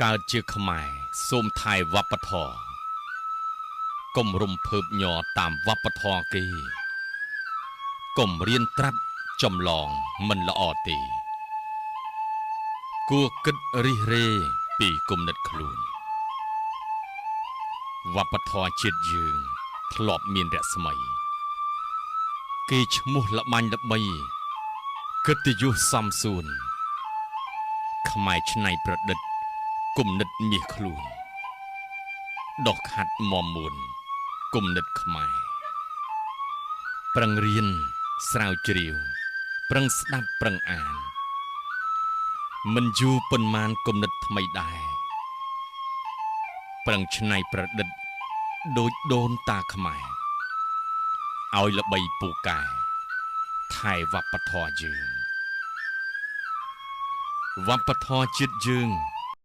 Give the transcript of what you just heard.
កើតជាខ្មែរសូមថែវប្បធម៌កុំរំភើបញ័រតាមវប្បធម៌គេកុំរៀនត្រាប់ចម្លងមិនល្អទេគួរគិតរិះរេពីគំនិតខ្លួនវប្បធម៌ជាតិយើងធ្លាប់មានរស្មីគេឈ្មោះល្បាញ់ល្បីកិត្តិយសសំសួនខ្មែរច្នៃប្រឌិតគំនិតមាសខ្លួនដកខាត់មមួនគំនិតខ្មែរប្រឹងរៀនស្រាវជ្រាវប្រឹងស្ដាប់ប្រឹងអានមិនយូរប៉ុន្មានគំនិតថ្មីដែរប្រឹងច្នៃប្រឌិតដូចដូនតាខ្មែរឲ្យល្បីពូកែថែវប្បធម៌យើងវប្បធម៌ជាតិយើង